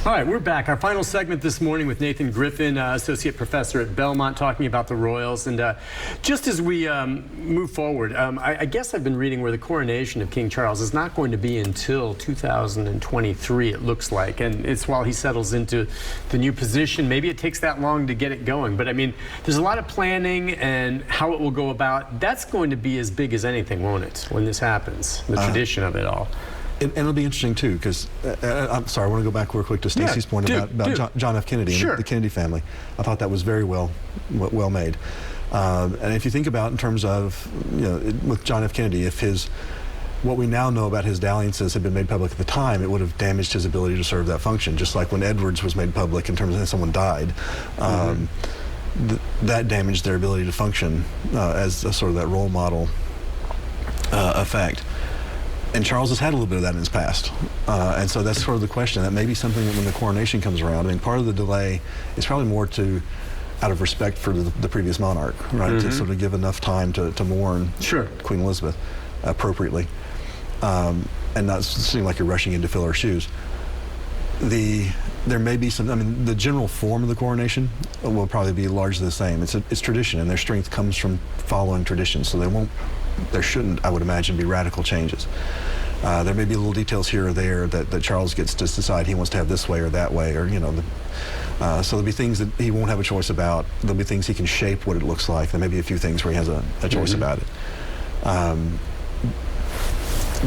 All right, we're back. Our final segment this morning with Nathan Grifffith, Associate Professor at Belmont, talking about the royals. And just as we move forward, I guess I've been reading where the coronation of King Charles is not going to be until 2023, it looks like. And it's while he settles into the new position. Maybe it takes that long to get it going. But, I mean, there's a lot of planning and how it will go about. That's going to be as big as anything, won't it, when this happens, the tradition of it all. And it'll be interesting, too, because, I'm sorry, I want to go back real quick to Stacey's point about John F. Kennedy and the Kennedy family. I thought that was very well made. And if you think about in terms of, with John F. Kennedy, if what we now know about his dalliances had been made public at the time, it would have damaged his ability to serve that function, just like when Edwards was made public in terms of someone died. That damaged their ability to function as a sort of that role model effect. And Charles has had a little bit of that in his past. And so that's sort of the question. That may be something that when the coronation comes around, I mean, part of the delay is probably more out of respect for the previous monarch, right? To sort of give enough time to mourn Queen Elizabeth appropriately. And not seem like you're rushing in to fill her shoes. There may be some, I mean, the general form of the coronation will probably be largely the same. It's tradition, and their strength comes from following tradition. So there shouldn't, I would imagine, be radical changes. There may be little details here or there that Charles gets to decide he wants to have this way or that way, or, so there'll be things that he won't have a choice about. There'll be things he can shape what it looks like. There may be a few things where he has a choice about it.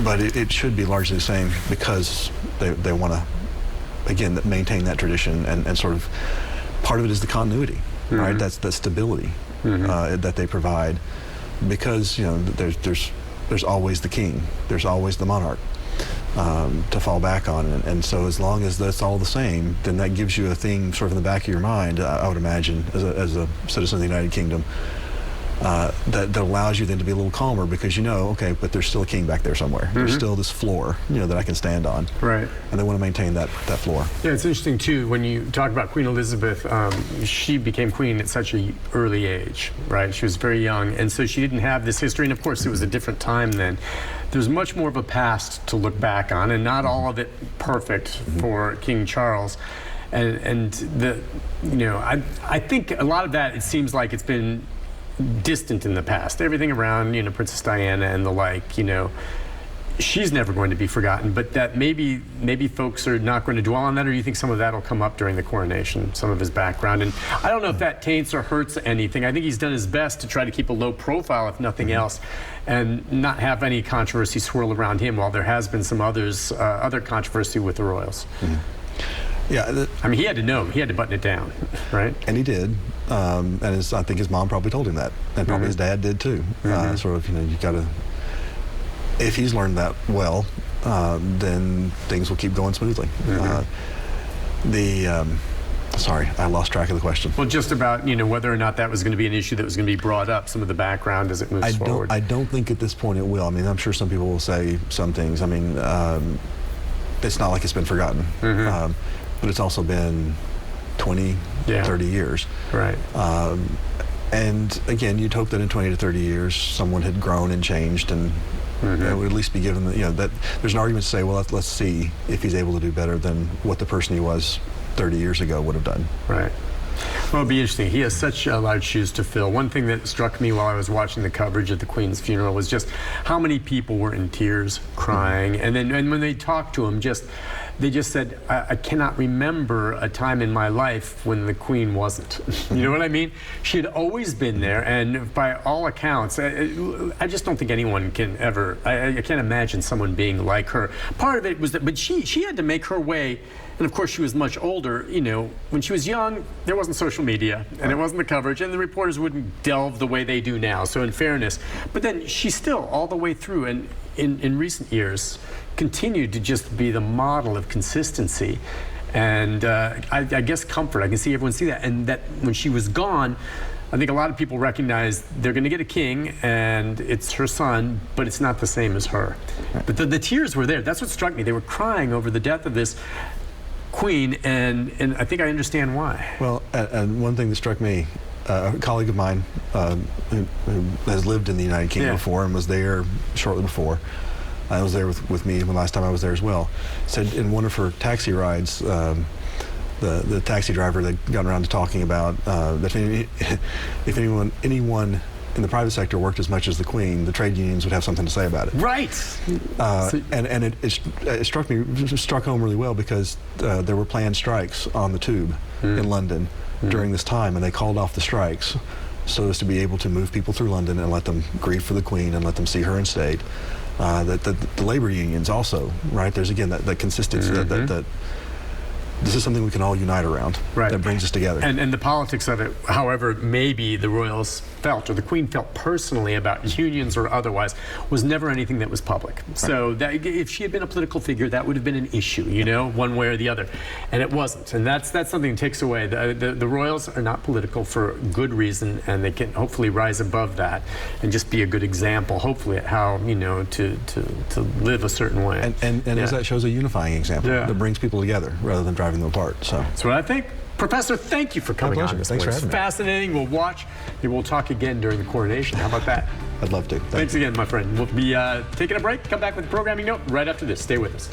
But it should be largely the same because they want to, again, maintain that tradition and sort of, part of it is the continuity, right? That's the stability that they provide. Because there's always the king, there's always the monarch to fall back on, and so as long as that's all the same, then that gives you a thing sort of in the back of your mind, I would imagine, as a citizen of the United Kingdom, that allows you then to be a little calmer because okay, but there's still a king back there somewhere. There's still this floor, that I can stand on. Right. And they want to maintain that floor. Yeah, it's interesting too when you talk about Queen Elizabeth. She became queen at such an early age, right? She was very young, and so she didn't have this history. And of course, it was a different time then. There's much more of a past to look back on, and not all of it perfect for King Charles. And I think a lot of that, it seems like it's been distant in the past. Everything around, Princess Diana and the like, she's never going to be forgotten, but that maybe folks are not going to dwell on that, or you think some of that will come up during the coronation, some of his background. And I don't know if that taints or hurts anything. I think he's done his best to try to keep a low profile, if nothing else, and not have any controversy swirl around him, while there has been some other controversy with the royals. Yeah, I mean, he had to know. He had to button it down, right? And he did. And I think his mom probably told him that, and probably his dad did too. Sort of, you got to. If he's learned that well, then things will keep going smoothly. Sorry, I lost track of the question. Well, just about whether or not that was going to be an issue that was going to be brought up, some of the background as it moves forward. I don't think at this point it will. I mean, I'm sure some people will say some things. I mean, it's not like it's been forgotten. But it's also been 20, 30 years. Right. And again, you'd hope that in 20 to 30 years, someone had grown and changed, and it would at least be given that there's an argument to say, well, let's see if he's able to do better than what the person he was 30 years ago would have done. Right. Well, it'll be interesting. He has such large shoes to fill. One thing that struck me while I was watching the coverage of the Queen's funeral was just how many people were in tears, crying, and when they talked to him, they just said, I cannot remember a time in my life when the Queen wasn't. You know what I mean? She had always been there, and by all accounts, I just don't think anyone can ever, I can't imagine someone being like her. Part of it was that, but she had to make her way, and of course she was much older. When she was young, there wasn't social media, and there wasn't the coverage, and the reporters wouldn't delve the way they do now, so in fairness. But then she still, all the way through, and in recent years, continued to just be the model of consistency and I guess comfort. I can see everyone see that, and that when she was gone, I think a lot of people recognized they're going to get a king and it's her son, but it's not the same as her. But the tears were there. That's what struck me. They were crying over the death of this queen, and I think I understand why. Well, and one thing that struck me, a colleague of mine who has lived in the United Kingdom before and was there shortly before, I was there with me the last time I was there as well, said in one of her taxi rides, the taxi driver that got around to talking about that if anyone in the private sector worked as much as the Queen, the trade unions would have something to say about it. Right. And it struck home really well because there were planned strikes on the tube in London during this time, and they called off the strikes so as to be able to move people through London and let them grieve for the Queen and let them see her in state. The labor unions also, right? There's again that consistency that this is something we can all unite around. Right. That brings us together. And the politics of it, however, maybe the royals felt, or the Queen felt personally about unions or otherwise, was never anything that was public. Right. So that, if she had been a political figure, that would have been an issue, you know, one way or the other. And it wasn't. And that's something that takes away. The royals are not political for good reason, and they can hopefully rise above that and just be a good example, hopefully, at how, you know, to live a certain way. And as that shows, a unifying example that brings people together rather than driving them apart. So that's what I think. Professor, thank you for coming on. Thanks for having me. Fascinating. We'll watch. We'll talk again during the coronation. How about that? I'd love to. Thanks again, my friend. We'll be taking a break. Come back with the programming note right after this. Stay with us.